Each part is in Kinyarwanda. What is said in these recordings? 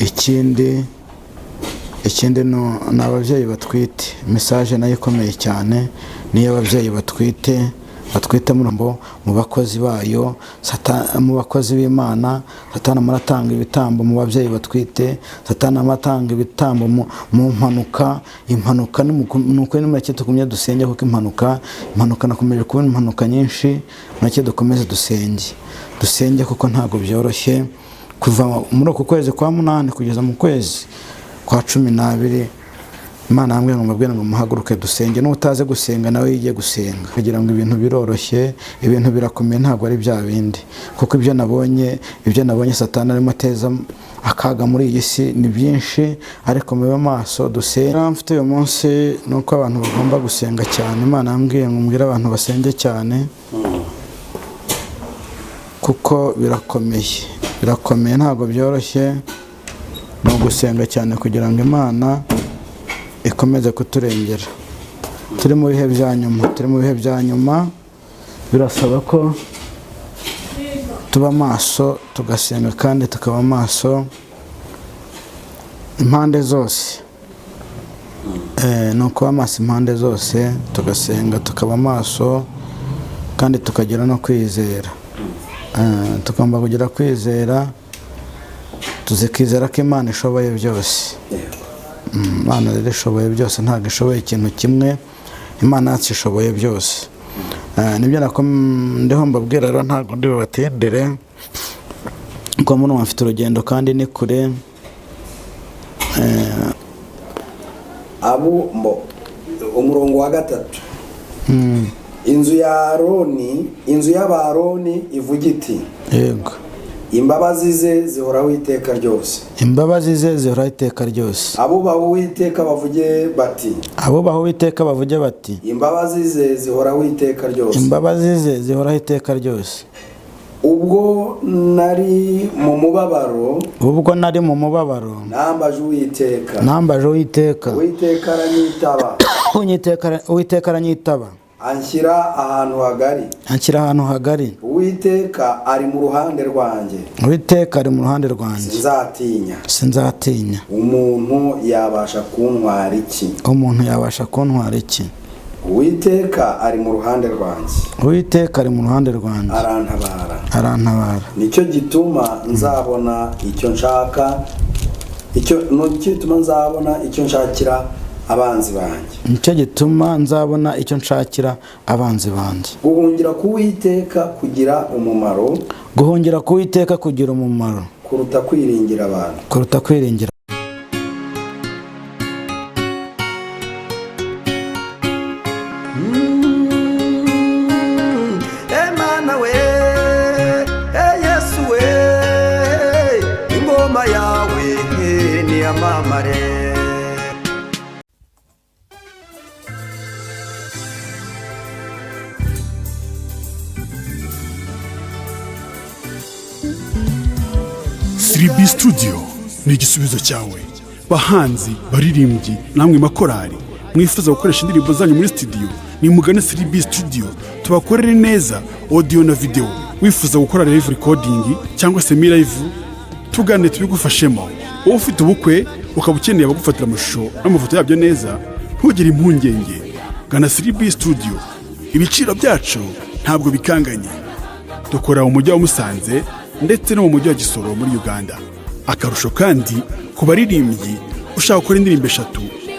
ikindi ni ababyeyi batwite. Message nayo ikomeye cyane niyo ababyeyi batwite mu bakozi bayo, mu bakozi b'Imana. Satani aratanga ibitambo mu babyeyi batwite, Satani aratanga ibitambo mu mpanuka. Impanuka nuko ni make tukumye dusenge, kuko impanuka nakomeje kubona impanuka nyinshi. Make dukomeze dusenge kuko ntago byoroshye kuva muri uku kwezi kwa 8 kugeza mu kwezi kwa 12. Imana hamwe ngo mabwira ngo muhaguruke dusenge. N'utaze gusenga nawe yige gusenga kugira ngo ibintu biroroshye, ibintu birakomeye, ntago ari bya bindi. Kuko ibyo nabonye Satani arimo ateza akaga muri iyi si ni byinshi, ariko mube maso dusenge. Mfite uyu munsi nuko abantu bagomba gusenga cyane. Imana yambwiye ngo mbwira abantu basenge cyane kuko birakomeye ntago byoroshye. No gusenga cyane kugira ngo Imana ikomeze kuturengera. Turi mu bihe bya nyuma, birasaba ko tuba maso tugasenga, kandi tukaba maso impande zose. No kuba maso impande zose, tugasenga tukaba maso, kandi tukagira no kwizera. Tugomba kugira kwizera, tuzikizera ko Imana ishoboye byose. Imana rero ishoboye byose, ntabwo ishoboye ikintu kimwe. Imana yacu ishoboye byose. Nibyo ndiho mbabwira rero, ntabwo ndi bubatendere kuko muno mfite urugendo kandi ni kure. Umurongo wa 3. Inzu y'Abaroni ivuga iti, yego, imbabazi ze zihoraho iteka ryose. Imbabazi ze zihoraho iteka ryose. Abubaha Uwiteka bavuge bati, imbabazi ze zihoraho iteka ryose. Imbabazi ze zihoraho iteka ryose. Ubwo nari mu mubabaro, nambaje Uwiteka. Uwiteka aranyitaba. Anshyira ahantu hagari. Uwiteka ari mu ruhande rwanjye. Sinzatinya. Umuntu yabasha kuntwara iki? Uwiteka ari mu ruhande rwanjye. Arantabara. Nicyo gituma nzabona icyo nshakira abanzi banjye. Nicyo gituma nzabona icyo nshakira abanzi banjye. Guhungira ku Uwiteka kugira umumaro. Kuruta kwiringira abantu. Emana we, Yesu we, ingoma yawe ni amamare. Siribi Studio ni igisubizo cyawe. Bahanzi, baririmbyi, namwe makorari mwifuza gukoresha indirimbo zanyu muri studio, ni mugane Siribi Studio tubakorere neza audio na video. Wifuza gukora live recording cyangwa se live, tugane tubigufashemo. Wowe ufite ubukwe ukaba ukeneye abagufatira amashusho n'amafoto yabyo neza, ntugire impungenge, gana Siribi Studio. Ibiciro byacu ntabwo bikanganye. Dukora mu mujyi wa Musanze ndetse no mu mujyi wa Gisoro muri Uganda. Akarusho kandi ku baririmbyi ushaka gukora indirimbo 3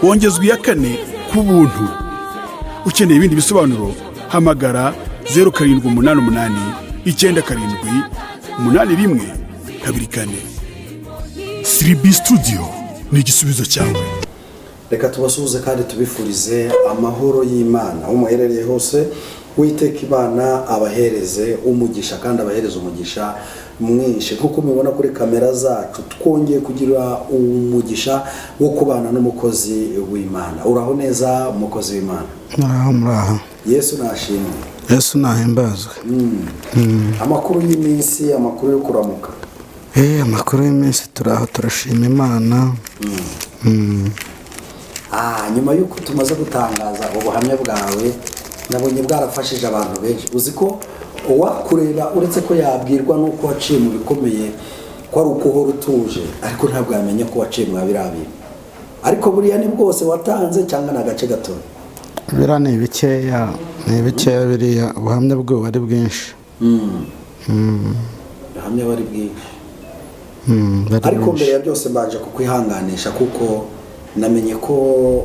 wongezwa iya 4 ku buntu. Ukeneye ibindi bisobanuro hamagara 0788 97 81 Siribi Studio ni igisubizo cyawe. Reka tubasuhuze kandi tubifurize amahoro y'Imana umuherereye hose. Uwiteka Imana abahereze umugisha kandi abahereze umugisha mwinshi. Nkuko mubibona kuri kamera zacu, twongeye kugira umugisha wo kubana n'umukozi w'Imana. Uraho neza umukozi w'Imana? Muraho. Yesu nashimwe. Yesu nahimbazwe. Amakuru y'iminsi, amakuru yo kuramuka. Amakuru y'iminsi turaho turashima Imana. Nyuma yuko tumaze gutangaza ubuhamya bwawe, nabonye bwarafashije abantu benshi. Uzi ko uwakureba uretse ko yabwirwa nuko waciye mu bikomeye, ko ari uko uhora utuje ariko ntabwo yamenya ko waciye mwa biriya bintu. Ariko buriya ni bwose watanze cyangwa ni agace gato? biriya ni bikeya biriya ubuhamya bw'ubu ari bwinshi. Ubuhamya bari bwinshi. Ariko mbere ya byose mbanje kukwihanganisha kuko namenye ko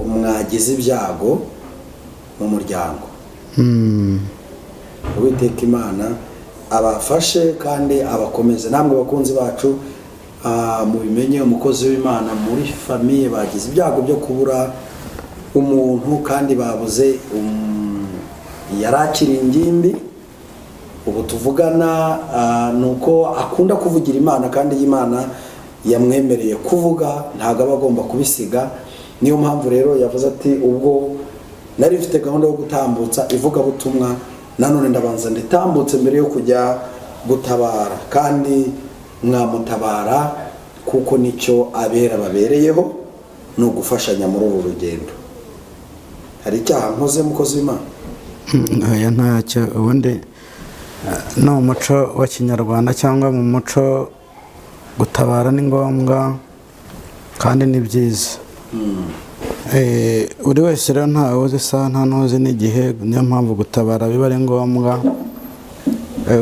mwagize ibyago mu muryango. Uwiteka Imana abafashe kandi abakomeze. Namwe bakunzi bacu mubimenye umukozi w'Imana muri famiye bagize ibyago byo kubura umuntu kandi babuze yarakiri ingimbi. Ubu tuvugana nuko akunda kuvugira Imana kandi Imana yamwemereye kuvuga ntago aba agomba kubisiga. Niyo mpamvu rero yavuze ati ubwo nari mfite gahunda yo gutambutsa ivugabutumwa nanone ndabanza nditambutse mbere yo kujya gutabara, kandi mwamutabara kuko nicyo abera babereyeho ni ugufashanya muri uru rugendo. Hari icyaha nkoze mukozi w'Imana? Oya, ntacyo. Ubundi no mu muco wa Kinyarwanda cyangwa mu muco gutabara ni ngombwa kandi ni byiza. Buri wese rero ntawe uzi isaha nta n'uzi n'igihe, niyo mpamvu gutabara biba ari ngombwa.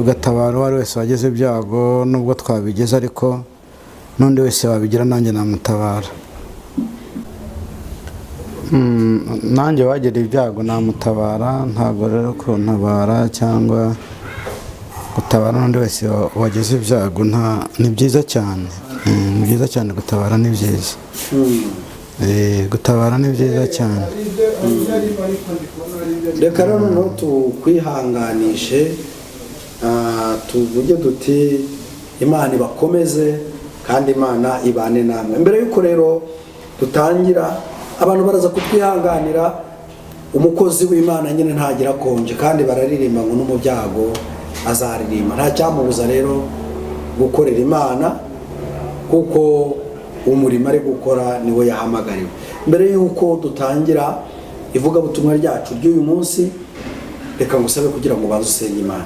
Ugatabara uwo ari wese wagize ibyago nubwo twabigeze, ariko n'undi wese wabigira nanjye namutabara. Nanjye wagira ibyago namutabara, ntabwo rero kuntabara cyangwa gutabara n'undi wese wagize ibyago ni byiza cyane. Ni byiza cyane gutabara, ni byiza. Gutabara ni byiza cyane. Reka rero noneho tukwihanganishe, tuvuge duti Imana ibakomeze kandi Imana ibane namwe. Mbere y'uko rero dutangira, abantu baraza kutwihanganira. Umukozi w'Imana nyine ntagira konje kandi bararirimba ngo no mu byago azaririmba. Nta cyamubuza rero gukorera Imana kuko umurimo ari gukora niwe yahamagariwe. Mbere y'uko dutangira ivugabutumwa ryacu ry'uyu munsi, reka ngusabe kugira ngo baze usenge Imana.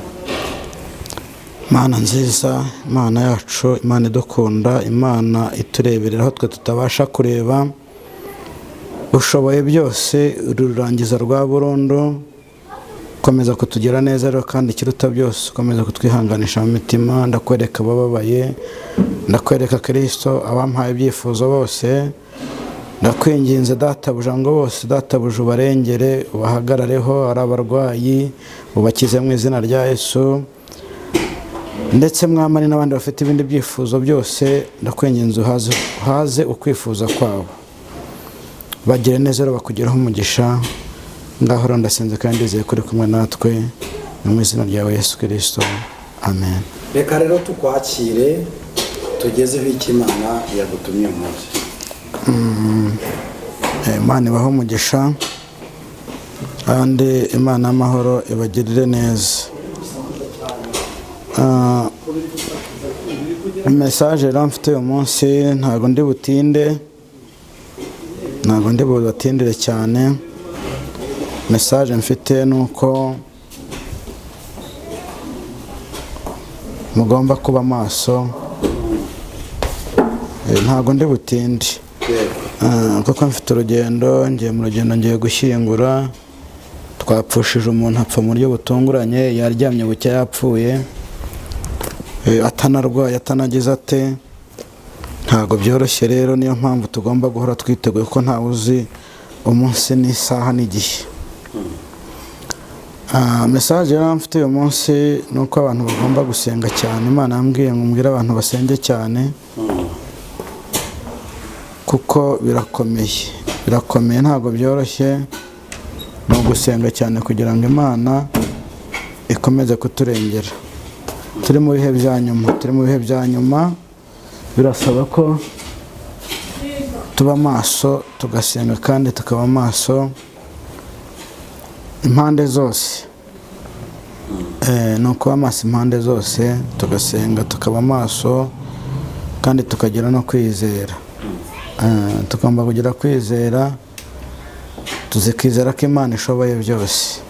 Imana nziza, Imana yacu, Imana idukunda, Imana itureberera aho twe tutabasha kureba, ushoboye byose, ururangiza rwa burundu, komeza kutugira neza rero kandi ikiruta byose komeza kutwihanganisha mu mitima. Ndakwereka abababaye, ndakwereka Kristo, abampaye ibyifuzo bose, ndakwinginze databuja ngo bose databuja ubarengere, ubahagarareho. Ari abarwayi ubakize mu izina rya Yesu, ndetse mwamani n'abandi bafite ibindi byifuzo byose, ndakwinginze uhaze ukwifuza kwabo. Bagire neza rero, bakugeraho umugisha. Ngaho rero ndasenze kandi ndizeye kuri kumwe natwe, mu izina rya Yesu Kristo, amen. Reka rero tukwakire tugezeho icyo Imana yagutumye umunsi. Imana ibaho umugisha kandi Imana y'amahoro ibagirire neza. Message rero mfite uyu munsi ntabwo ndi bubatindire cyane. Message mfite nuko mugomba kuba maso. Ntabwo ndi butinde kuko mfite urugendo, ngiye mu rugendo, ngiye gushyingura. Twapfushije umuntu apfa mu buryo butunguranye, yaryamye bucya yapfuye, atanarwaye atanagize ate. Ntabwo byoroshye rero, niyo mpamvu tugomba guhora twiteguye ko ntawe uzi umunsi n'isaha n'igihe. Message rero mfite uyu munsi ni uko abantu bagomba gusenga cyane. Imana yambwiye ngo mbwire abantu basenge cyane kuko birakomeye, ntabwo byoroshye. Ni ugusenga cyane kugira ngo Imana ikomeze kuturengera. Turi mu bihe bya nyuma, birasaba ko tuba maso, tugasenga kandi tukaba maso impande zose. Ni ukuba maso impande zose, tugasenga tukaba maso kandi tukagira no kwizera. Tugomba kugira kwizera, tuzikizera ko Imana ishoboye byose.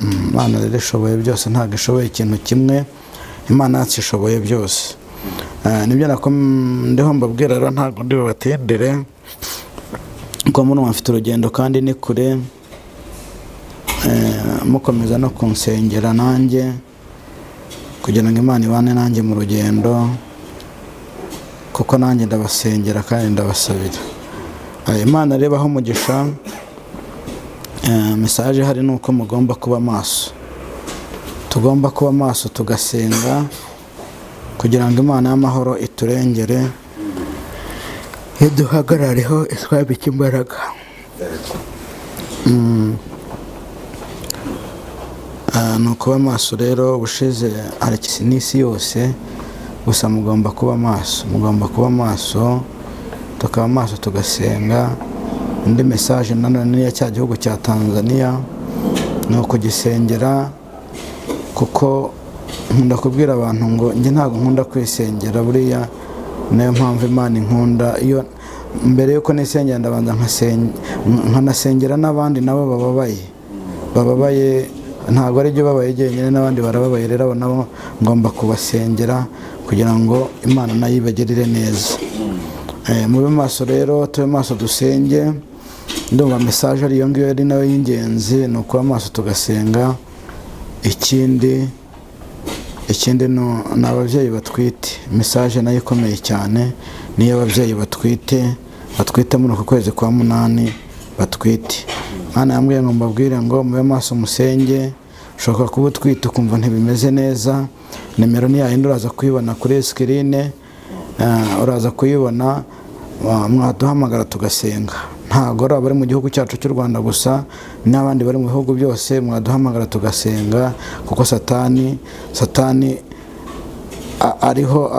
Imana rero ishoboye byose, ntabwo ishoboye ikintu kimwe. Imana yacu ishoboye byose. nibyo ndiho mbabwira rero, ntabwo ndi bubatindire kuko muno mfite urugendo kandi ni kure, mukomeza no kunsengera nanjye kugira ngo Imana ibane nanjye mu rugendo, kuko nanjye ndabasengera kandi ndabasabira. Imana rebaho umugisha. Message hari nuko mugomba kuba maso, tugomba kuba maso tugasenga kugira ngo Imana y'amahoro iturengere, iduhagarareho, itwambike imbaraga. Ni ukuba maso rero. Ubushize harakisi n'isi yose, gusa mugomba kuba maso, mugomba kuba maso, tukaba maso tugasenga. Indi message nanone ya cya gihugu cya Tanzania ni ukugisengera, kuko nkunda kubwira abantu ngo njye ntabwo nkunda kwisengera, buriya nayo mpamvu Imana inkunda. Iyo mbere yuko nisengera ndabanza nkanasengera n'abandi nabo bababaye, ntabwo ari byo babaye jyenyine, n'abandi barababaye. Rero nabo ngomba kubasengera kugira ngo Imana nayo ibagirire neza. Mube maso rero, tube maso dusenge. Ndumva message ari iyo ngiyo ari nayo y'ingenzi, ni ukuba maso tugasenga. Ikindi ni ababyeyi batwite. Message nayo ikomeye cyane niyo ababyeyi batwite muri uku kwezi kwa 8 batwite. Mana yambwiye ngo mbabwire ngo mube maso musenge. Ushobora kuba utwite ukumva ntibimeze neza, nimero ni yayindi uraza kuyibona kuri screen, uraza kuyibona, mwaduhamagara tugasenga. Ntabwo ari abari mu gihugu cyacu cy'u Rwanda gusa, n'abandi bari mu bihugu byose mwaduhamagara tugasenga, kuko satani ariho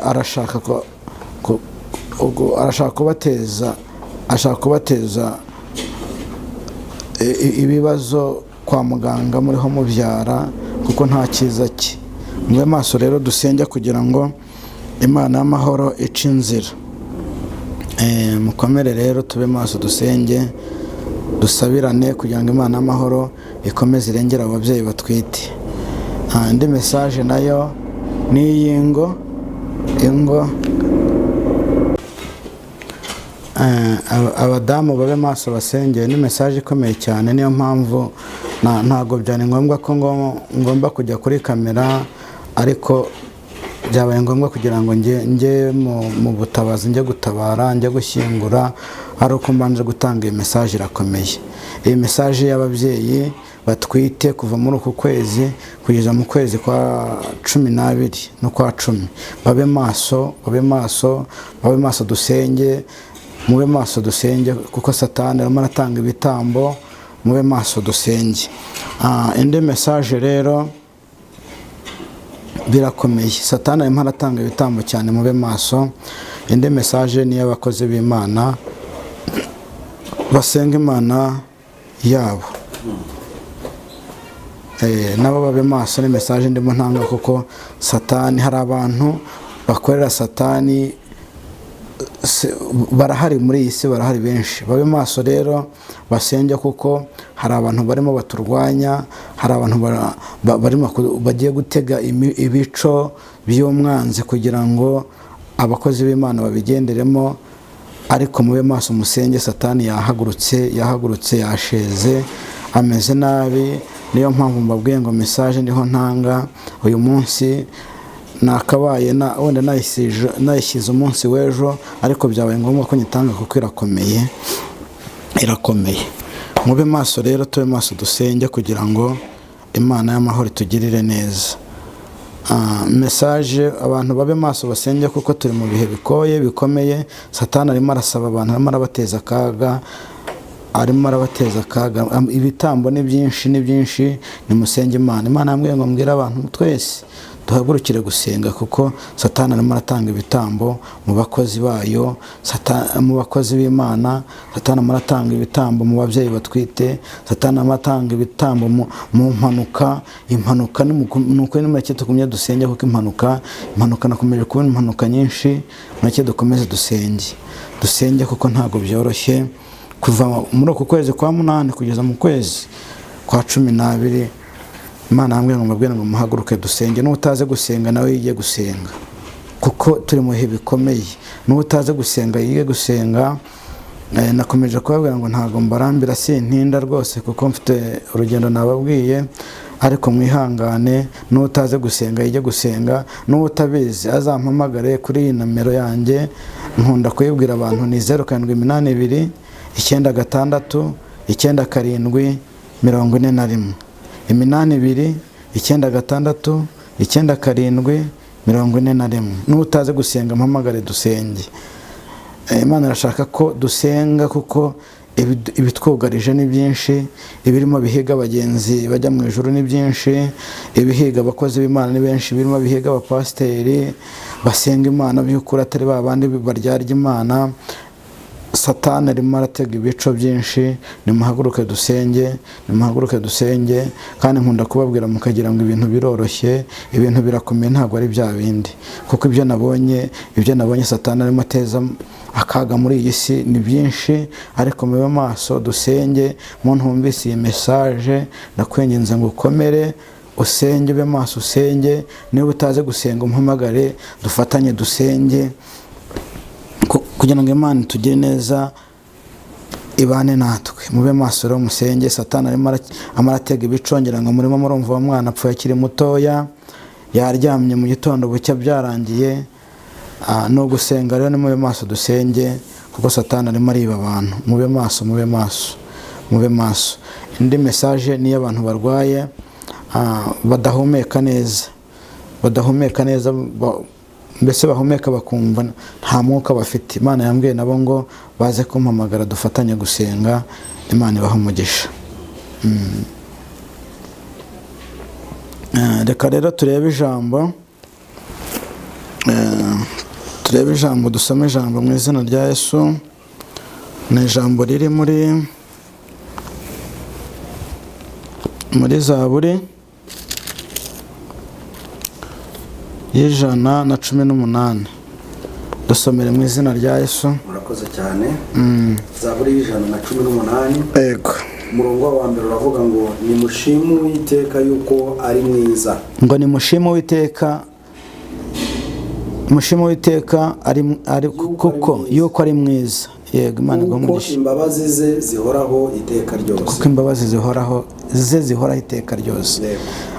arashaka kubateza ibibazo kwa muganga muriho mubyara, kuko nta cyiza cye. Mube maso rero dusenge kugira ngo Imana y'amahoro ice inzira. Mukomere rero, tube maso dusenge, dusabirane kugira ngo Imana y'amahoro ikomeze irengera ababyeyi batwite. Indi message nayo ni iy'ingo. Abadamu babe maso basenge, ni message ikomeye cyane. Niyo mpamvu ntago byari ngombwa ko ngomba kujya kuri kamera, ariko byabaye ngombwa kugira ngo njye mu butabazi, njye gutabara, njye gushyingura, ari uko mbanje gutanga iyi message irakomeye. Iyi message y'ababyeyi batwite kuva muri uku kwezi kugeza mu kwezi kwa 12 no kwa 10. Babe maso dusenge. Mube maso dusenge, kuko satani arimo aratanga ibitambo. Mube maso dusenge. Indi message rero birakomeye, satani arimo aratanga ibitambo cyane, mube maso. Indi message ni y'abakozi b'Imana basenga Imana yabo, nabo babe maso. Ni message ndimo ntanga, kuko satani, hari abantu bakorera satani, barahari muri iyi si, barahari benshi. Babe maso rero basenge, kuko hari abantu barimo baturwanya, hari abantu barimo bagiye gutega ibico by'umwanzi kugira ngo abakozi b'Imana babigenderemo. Ariko mube maso musenge, satani yahagurutse yasheze, ameze nabi. Niyo mpamvu mbabwiye ngo message ndiho ntanga uyu munsi nakabaye wenda nayishyize umunsi w'ejo, ariko byabaye ngombwa ko nyitanga kuko irakomeye. Mube maso rero, tube maso dusenge kugira ngo Imana y'amahoro itugirire neza. Message, abantu babe maso basenge, kuko turi mu bihe bikomeye. Satani arimo arasaba abantu, arimo arabateza akaga. Ibitambo ni byinshi, nimusenge Imana. Imana yambwiye ngo mbwire abantu twese duhagurukire gusenga, kuko satani arimo aratanga ibitambo mu bakozi bayo, mu bakozi b'Imana. Satani arimo aratanga ibitambo mu babyeyi batwite, satani arimo aratanga ibitambo mu impanuka nuko ni make tukumye dusenge, kuko impanuka nakomeje kubona impanuka nyinshi. Make dukomeze dusenge, kuko ntago byoroshye kuva muri uku kwezi kwa 8 kugeza mu kwezi kwa 12. Imana yambwiye ngo mbabwire ngo muhaguruke dusenge, n'utaze gusenga nawe yige gusenga kuko turi mu bihe bikomeye. N'utaze gusenga yige gusenga. Nakomeje kubabwira ngo ntago mbarambira, sintinda rwose kuko mfite urugendo nababwiye, ariko mwihangane. N'utaze gusenga yige gusenga, n'utabizi azampamagare kuri iyi nomero yanjye. Nkunda kuyibwira abantu ni 0782 96 97 41 82 96 97 41. N'utaze gusenga mpamagare dusenge. Imana irashaka ko dusenga kuko ibitwugarije ni byinshi, ibirimo bihiga abagenzi bajya mu ijuru ni byinshi, ibihiga abakozi b'Imana ni benshi, birimo bihiga abapasiteri basenga Imana by'ukuri atari babandi baryarya Imana. Satani arimo aratega ibico byinshi. Nimuhaguruke dusenge, nimuhaguruke dusenge. Kandi nkunda kubabwira mukagira ngo ibintu biroroshye, ibintu birakomeye, ntabwo ari bya bindi. Kuko ibyo nabonye Satani arimo ateza akaga muri iyi si ni byinshi, ariko mube maso dusenge. Muntu wumvise iyi message ndakwinginze ngo ukomere usenge, ube maso usenge. Niba utaze gusenga umpamagare dufatanye dusenge kugira ngo Imana itugire neza, ibane natwe. Mube maso rero musenge. Satani arimo aratega ibicongera ngo murimo murumva mwana apfuye akiri mutoya, yaryamye mu gitondo bucya byarangiye. No gusenga rero, mube maso dusenge kuko Satani arimo ariba abantu. Mube maso, mube maso, mube maso. Indi message ni y'abantu barwaye, badahumeka neza, mbese bahumeka bakumva nta mwuka bafite. Imana yambwiye nabo ngo baze kumpamagara dufatanye gusenga. Imana ibaha umugisha. Reka rero turebe ijambo, dusome ijambo mu izina rya Yesu. Ni ijambo riri muri Zaburi y'118. Dusomere mu izina rya Yesu. Murakoze cyane. Zaburi y'118. Yego. Umurongo wa mbere uravuga ngo nimushime Uwiteka yuko ari mwiza. Ngo nimushime Uwiteka, mushime Uwiteka ari kuko yuko ari mwiza. Yego, Imana igumugisha. Imbabazi ze zihoraho iteka ryose. Kuko imbabazi zihoraho iteka ryose.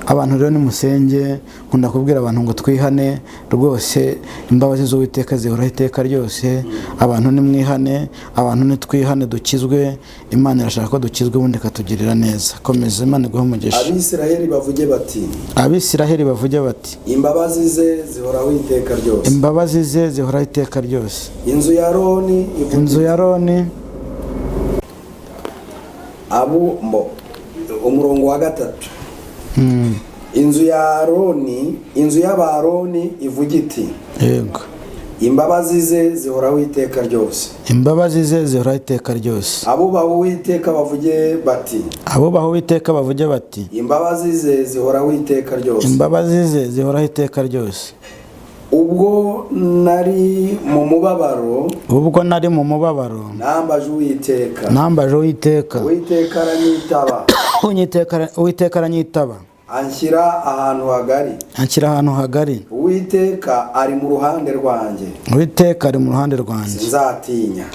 Abantu rero nimusenge. Nkunda kubwira abantu ngo twihane rwose. Imbabazi z'Uwiteka zihoraho iteka ryose. Abantu nimwihane, abantu nitwihane dukizwe. Imana irashaka ko dukizwe ubundi ikatugirira neza. Komeza, Imana iguhe umugisha. Abisiraheli bavuge bati imbabazi ze zihoraho iteka ryose. Imbabazi ze zihoraho iteka ryose. Inzu ya Aroni umurongo wa 3. Inzu y'Abaroni ivuga iti. Yego. Imbabazi ze zihoraho iteka ryose. Imbabazi ze zihoraho iteka ryose. Abubaha Uwiteka bavuge bati. Imbabazi ze zihoraho iteka ryose. Imbabazi ze zihoraho iteka ryose. Ubwo nari mu mubabaro. Nambaje Uwiteka. Uwiteka aranyitaba. Anshyira ahantu hagari. Uwiteka ari mu ruhande rwanjye.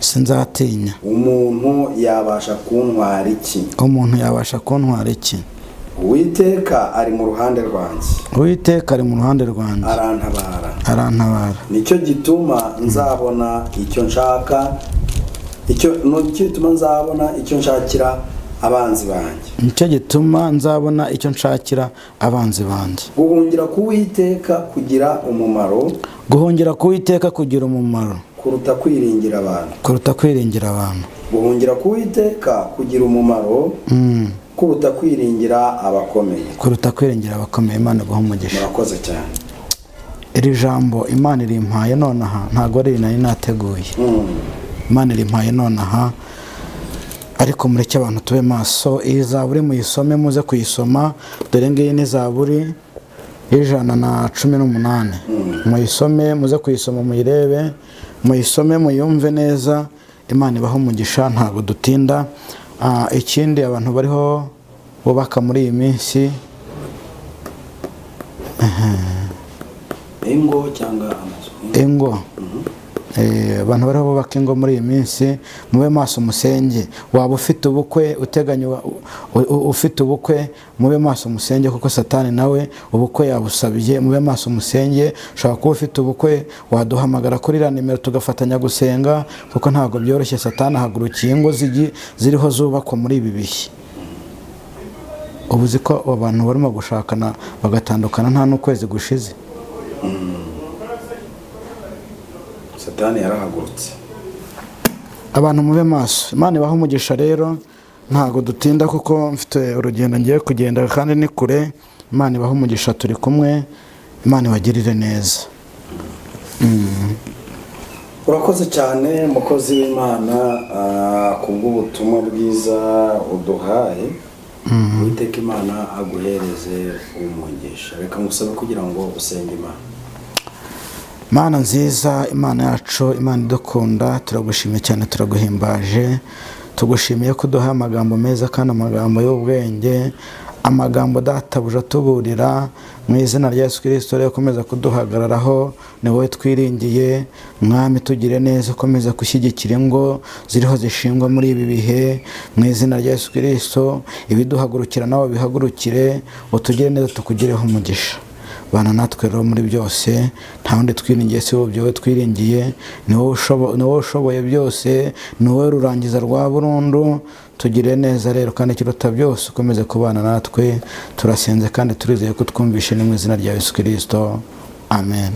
Sinzatinya. Umuntu yabasha kuntwara iki? Uwiteka ari mu ruhande rwanjye. Arantabara. Nicyo gituma nzabona icyo nshaka. Icyo nshakira abanzi banjye. Nicyo gituma nzabona icyo nshakira abanzi banjye. Guhungira ku Uwiteka kugira umumaro. Kuruta kwiringira abantu. Guhungira ku Uwiteka kugira umumaro. Kuruta kwiringira abakomeye. Imana iguhe umugisha. Murakoze cyane. Iri jambo Imana irimpaye nonaha, ntago ari nari nateguye. Imana irimpaye nonaha, ariko mureke abantu tube maso. Iyi Zaburi muyisome, muze kuyisoma. Dore ngiyi ni Zaburi y'118. Muyisome, muze kuyisoma, muyirebe, muyisome, muyumve neza. Imana ibaha umugisha, ntago dutinda. Ikindi abantu bariho bubaka muri iyi minsi, ingo cyangwa amazu? ingo. Abantu bariho bubaka ingo muri iyi minsi, mube maso musenge. Waba ufite ubukwe uteganya ufite ubukwe, mube maso musenge, kuko Satani nawe ubukwe yabusabiye. Mube maso musenge. Ushobora kuba ufite ubukwe, waduhamagara kuri iriya nimero tugafatanya gusenga, kuko ntabwo byoroshye. Satani ahagurukiye ingo ziriho zubakwa muri ibi bihe. Ubu uzi ko abantu barimo gushakana bagatandukana nta n'ukwezi gushize. Satani yarahagurutse. Abantu mube maso. Imana ibaha umugisha rero, ntago dutinda kuko mfite urugendo ngiye kugenda kandi ni kure. Imana ibaha umugisha, turi kumwe. Imana ibagirire neza. Urakoze cyane mukozi w'Imana kubw'ubutumwa bwiza uduhaye. Uwiteka Imana aguhereze umugisha. Reka ngusabe kugira ngo usenge Imana. Mana nziza, Imana yacu, Imana idukunda, turagushimiye cyane, turaguhimbaje. Tugushimiye ko uduha amagambo meza kandi amagambo y'ubwenge, amagambo databuja tuburira. Mu izina rya Yesu Kristo rero komeza kuduhagararaho, ni wowe twiringiye. Mwami tugire neza, komeza gushyigikira ingo ziriho zishingwa muri ibi bihe. Mu izina rya Yesu Kristo ibiduhagurukira nawe bihagurukire, utugire neza, tukugireho umugisha. Bana natwe rero muri byose, nta wundi twiringiye si wowe, byowe twiringiye. Ni wowe ushoboye byose, ni wowe rurangiza rwa burundu. Tugire neza rero, kandi ikiruta byose ukomeze kubana natwe. Turasenze kandi turizeye ko twumvishe mu izina rya Yesu Kristo. Amen.